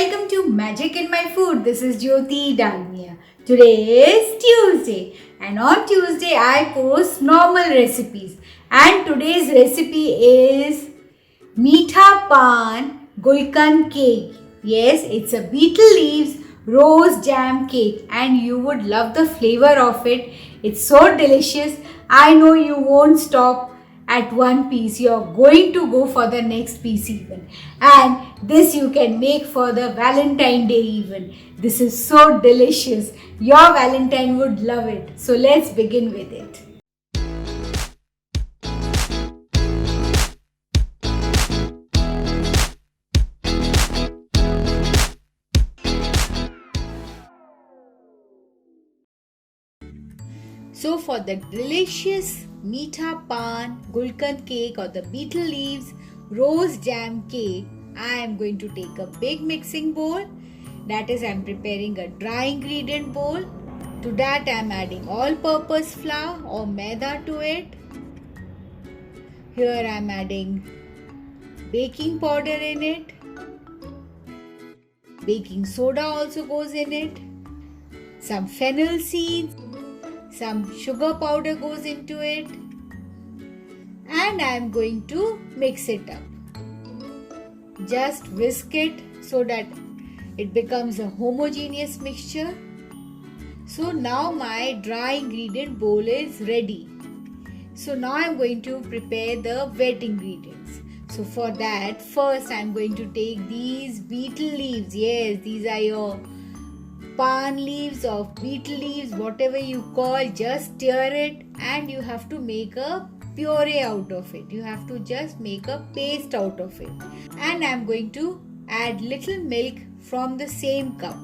welcome to Magic in My Food. This is Jyoti Dalmia. Today is Tuesday and on Tuesday I post normal recipes and today's recipe is Meetha Paan Gulkand cake. Yes, it's a beetle leaves rose jam cake and you would love the flavor of it. It's so delicious. I know you won't stop at one piece. You're going to go for the next piece even. And this you can make for the Valentine Day even. This is so delicious. Your Valentine would love it. So let's begin with it. So for the delicious Meetha Paan Gulkand cake or the beetle leaves rose jam cake, I am going to take a big mixing bowl. That is, I am preparing a dry ingredient bowl. To that I am adding all-purpose flour or Maida to it. Here I am adding baking powder in it. Baking soda also goes in it. Some fennel seeds. Some sugar powder goes into it. And I am going to mix it up. Just whisk it so that it becomes a homogeneous mixture. So now my dry ingredient bowl is ready. So now I am going to prepare the wet ingredients. So for that, first I am going to take these beetle leaves. Yes, these are your paan leaves or beetle leaves, whatever you call. Just stir it and you have to make a puree out of it. You have to just make a paste out of it. And I am going to add little milk from the same cup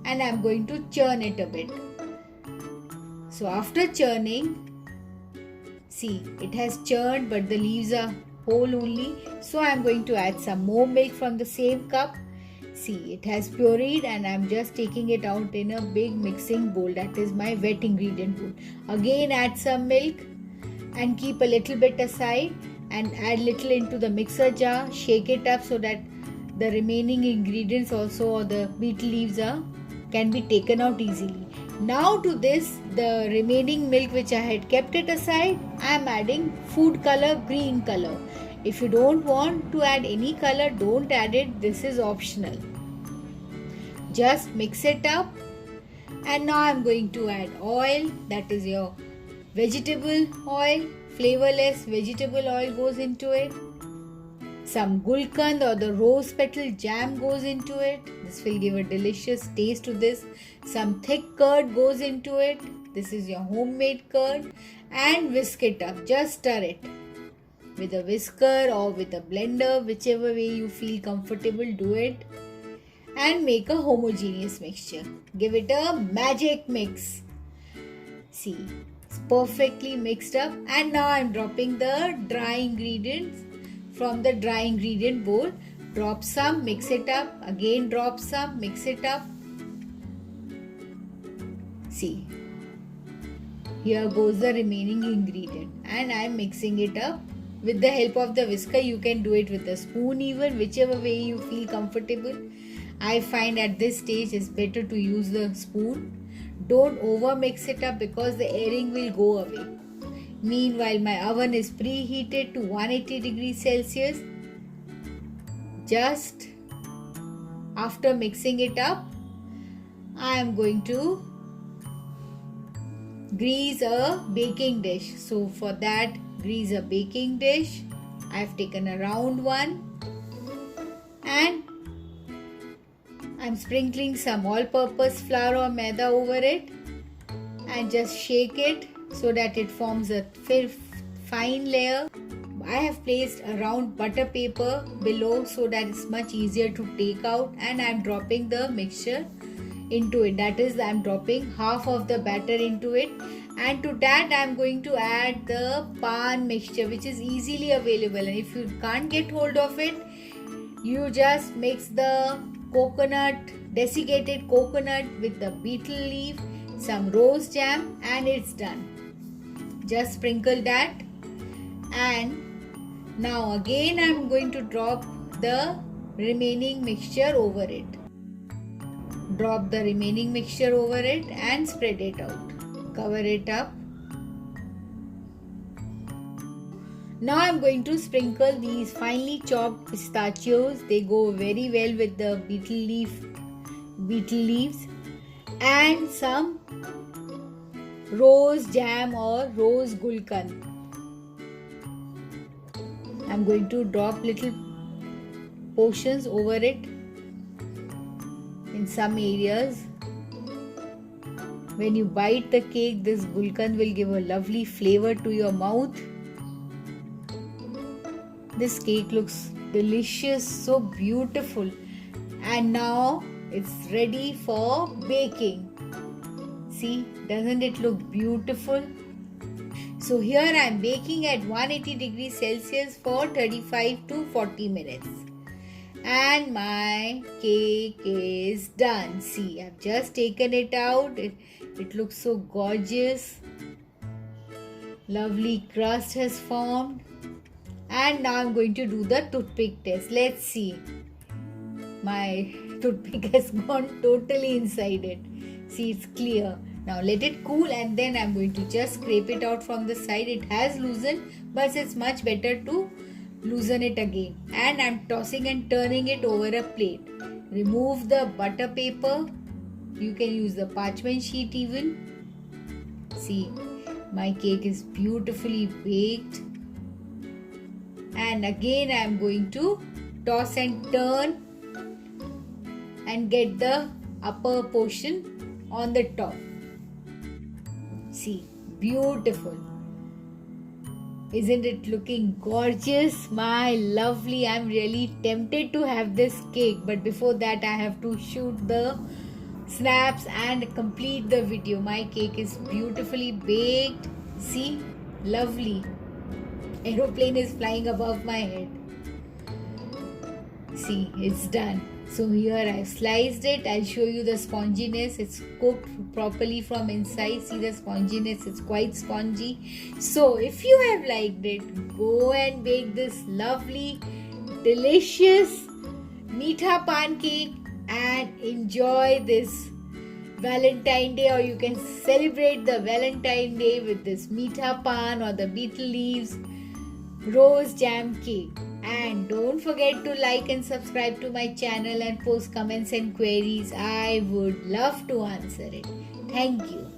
and I am going to churn it a bit. So after churning, see, it has churned but the leaves are whole only. So I am going to add some more milk from the same cup. See, it has pureed and I am just taking it out in a big mixing bowl. That is my wet ingredient bowl. Again add some milk and keep a little bit aside and add little into the mixer jar. Shake it up so that the remaining ingredients also or the beetle leaves can be taken out easily. Now to this, the remaining milk which I had kept it aside, I am adding food color, green color. If you don't want to add any color, don't add it. This is optional. Just mix it up. And now I am going to add oil. That is your vegetable oil. Flavorless vegetable oil goes into it. Some Gulkand or the rose petal jam goes into it. This will give a delicious taste to this. Some thick curd goes into it. This is your homemade curd. And whisk it up. Just stir it. With a whisker or with a blender, whichever way you feel comfortable, do it. And make a homogeneous mixture. Give it a magic mix. See, it's perfectly mixed up. And now I'm dropping the dry ingredients from the dry ingredient bowl. Drop some, mix it up. Again drop some, mix it up. See, here goes the remaining ingredient. And I'm mixing it up. With the help of the whisker, you can do it with a spoon even, whichever way you feel comfortable. I find at this stage it's better to use the spoon. Don't over mix it up because the airing will go away. Meanwhile, my oven is preheated to 180 degrees Celsius. Just after mixing it up, I am going to grease a baking dish. So for that, grease a baking dish. I have taken a round one and I am sprinkling some all-purpose flour or maida over it and just shake it so that it forms a fine layer. I have placed a round butter paper below so that it's much easier to take out and I am dropping the mixture into it. That is, I am dropping half of the batter into it. And to that I am going to add the paan mixture which is easily available, and if you can't get hold of it, you just mix the desiccated coconut with the beetle leaf, some rose jam, and it's done. Just sprinkle that. And now again I am going to drop the remaining mixture over it. drop the remaining mixture over it and spread it out. Cover it up. Now I'm going to sprinkle these finely chopped pistachios. They go very well with the betel leaves, and some rose jam or rose gulkand. I'm going to drop little portions over it in some areas. When you bite the cake, this gulkand will give a lovely flavor to your mouth. This cake looks delicious, so beautiful. And now it's ready for baking. See, doesn't it look beautiful? So here I am baking at 180 degrees Celsius for 35 to 40 minutes. And my cake is done. See, I've just taken it out. It looks so gorgeous. Lovely crust has formed. And now I'm going to do the toothpick test. Let's see. My toothpick has gone totally inside it. See, it's clear. Now let it cool and then I'm going to just scrape it out from the side. It has loosened, but it's much better to loosen it again. And I'm tossing and turning it over a plate. Remove the butter paper. You can use the parchment sheet even. See, my cake is beautifully baked. And again I am going to toss and turn and get the upper portion on the top. See, beautiful. Isn't it looking gorgeous? My lovely, I'm really tempted to have this cake, but before that I have to shoot the snaps and complete the video. My cake is beautifully baked. See, lovely. Aeroplane is flying above my head. See, it's done. So here I've sliced it. I'll show you the sponginess. It's cooked properly from inside. See the sponginess, it's quite spongy. So if you have liked it, go and bake this lovely, delicious Meetha Paan cake and enjoy this Valentine Day, or you can celebrate the Valentine Day with this Meetha Paan or the betel leaves rose jam cake. And don't forget to like and subscribe to my channel and post comments and queries. I would love to answer it. Thank you.